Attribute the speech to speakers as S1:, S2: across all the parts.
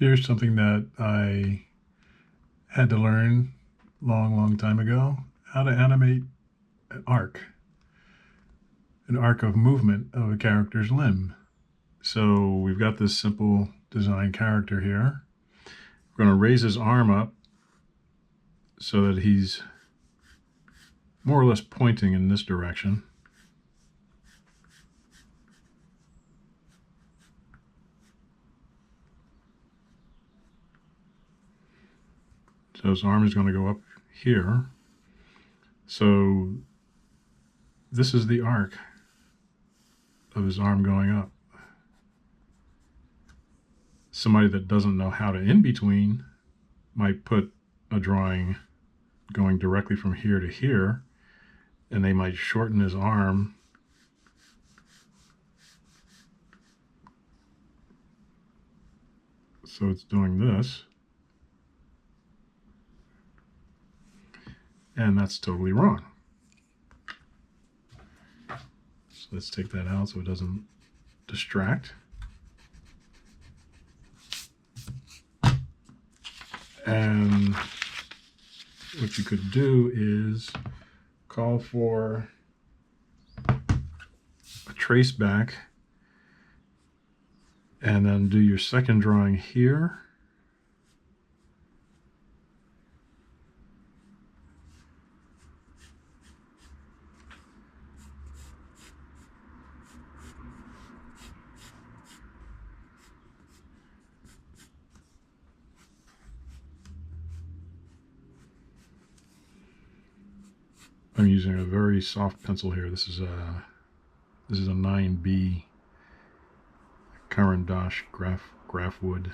S1: Here's something that I had to learn long time ago, how to animate an arc of movement of a character's limb. So we've got this simple design character here. We're going to raise his arm up so that he's more or less pointing in this direction. So his arm is going to go up here. So this is the arc of his arm going up. Somebody that doesn't know how to in-between might put a drawing going directly from here to here, and they might shorten his arm so it's doing this. And that's totally wrong. So let's take that out so it doesn't distract. And what you could do is call for a trace back and then do your second drawing here. I'm using a very soft pencil here. This is a 9B Caran d'Ache graph wood.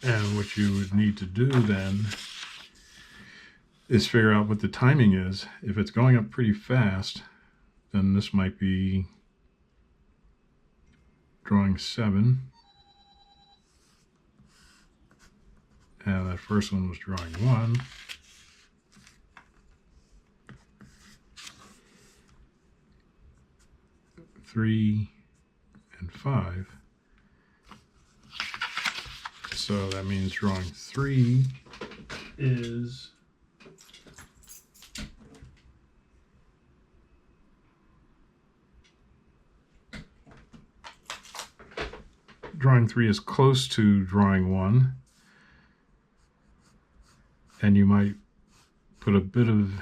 S1: And what you would need to do then is figure out what the timing is. If it's going up pretty fast, then this might be drawing 7. And that first one was drawing 1. Three and 5. So that means drawing 3 is close to drawing 1, and you might put a bit of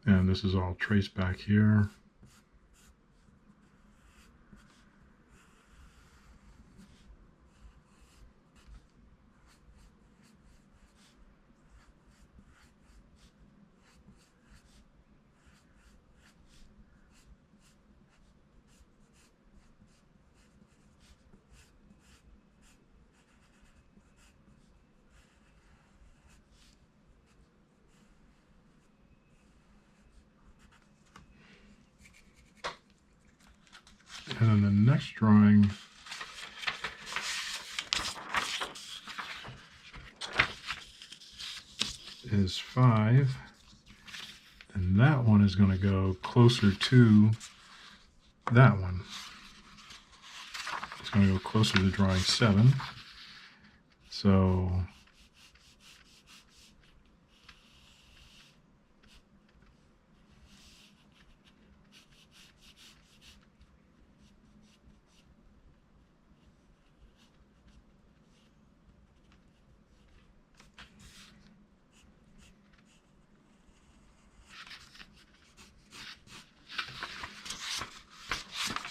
S1: and this is all traced back here. And then the next drawing is 5, and that one is going to go closer to that one. It's going to go closer to drawing 7. So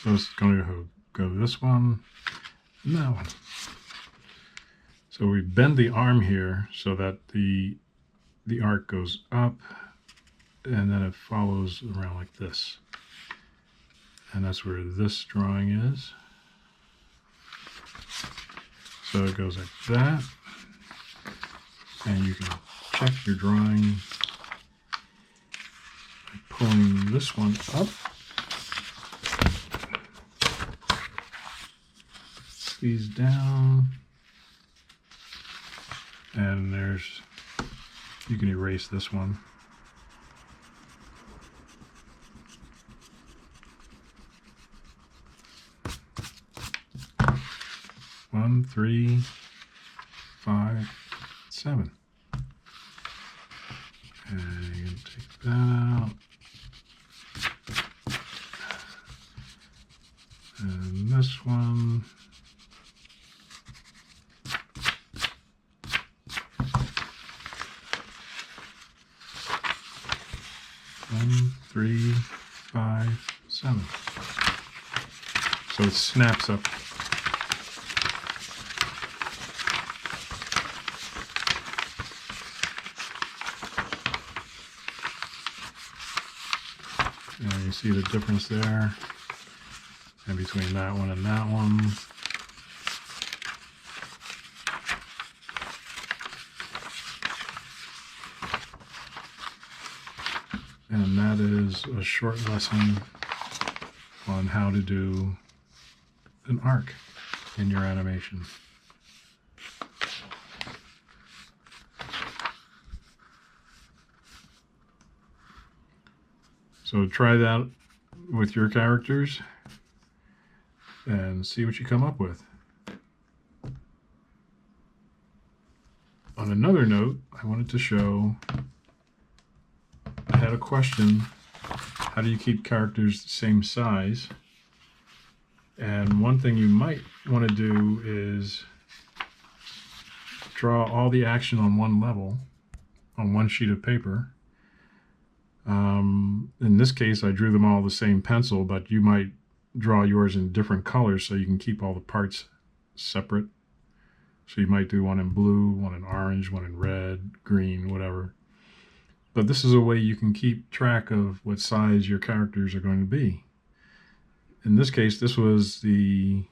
S1: So it's going to go this one and that one. So we bend the arm here so that the arc goes up and then it follows around like this. And that's where this drawing is. So it goes like that. And you can check your drawing by pulling this one up. Squeeze down. And you can erase this one. One, 3, 5, 7. And you can take that out. And this one. One, 3, 5, 7. So it snaps up. And you see the difference there, and between that one and that one. And that is a short lesson on how to do an arc in your animation. So try that with your characters and see what you come up with. On another note, I wanted to show, I had a question, how do you keep characters the same size? And one thing you might want to do is draw all the action on one level, on one sheet of paper. In this case, I drew them all the same pencil, but you might draw yours in different colors so you can keep all the parts separate. So you might do one in blue, one in orange, one in red, green, whatever. But this is a way you can keep track of what size your characters are going to be. In this case, this was the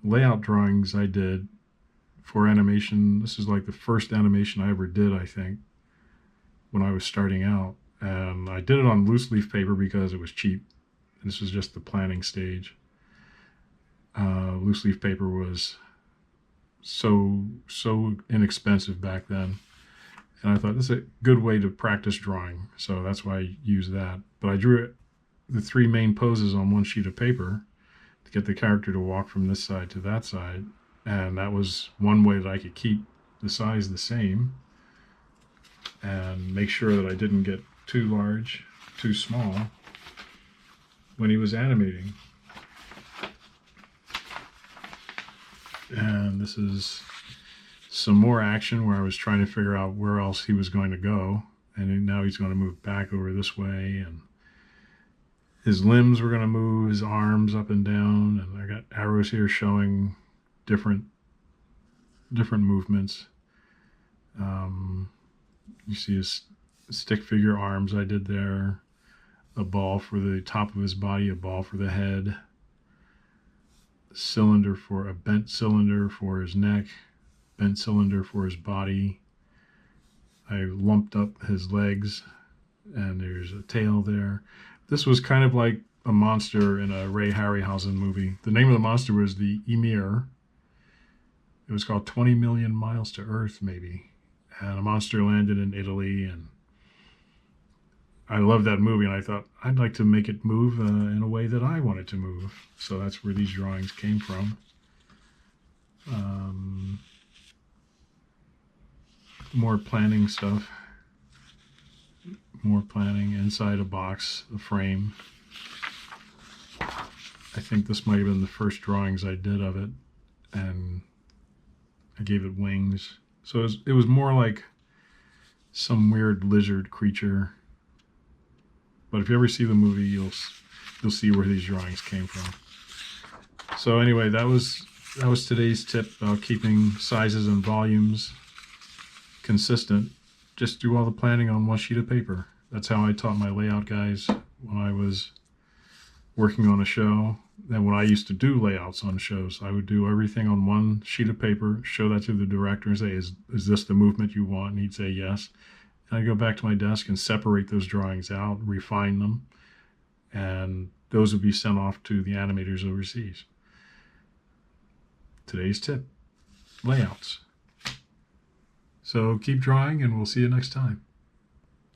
S1: layout drawings I did for animation. This is like the first animation I ever did, I think, when I was starting out. And I did it on loose leaf paper because it was cheap. This was just the planning stage. Loose leaf paper was so inexpensive back then. And I thought this is a good way to practice drawing. So that's why I used that. But I drew the 3 main poses on one sheet of paper to get the character to walk from this side to that side. And that was one way that I could keep the size the same and make sure that I didn't get too large, too small when he was animating. And this is some more action where I was trying to figure out where else he was going to go. And now he's going to move back over this way, and his limbs were going to move, his arms up and down, and I got arrows here showing different movements. You see his stick figure arms I did there, a ball for the top of his body, a ball for the head, a bent cylinder for his neck, bent cylinder for his body. I lumped up his legs, and there's a tail there. This was kind of like a monster in a Ray Harryhausen movie. The name of the monster was the Emir. It was called 20 Million Miles to Earth, maybe. And a monster landed in Italy, and I loved that movie, and I thought I'd like to make it move in a way that I wanted to move. So that's where these drawings came from. More planning stuff. More planning inside a box, a frame. I think this might have been the first drawings I did of it, and I gave it wings. So it was more like some weird lizard creature. But if you ever see the movie, you'll see where these drawings came from. So anyway, that was today's tip about keeping sizes and volumes consistent. Just do all the planning on one sheet of paper. That's how I taught my layout guys when I was working on a show. And when I used to do layouts on shows, I would do everything on one sheet of paper, show that to the director and say, is this the movement you want? And he'd say yes. And I'd go back to my desk and separate those drawings out, refine them, and those would be sent off to the animators overseas. Today's tip, layouts. So keep drawing and we'll see you next time.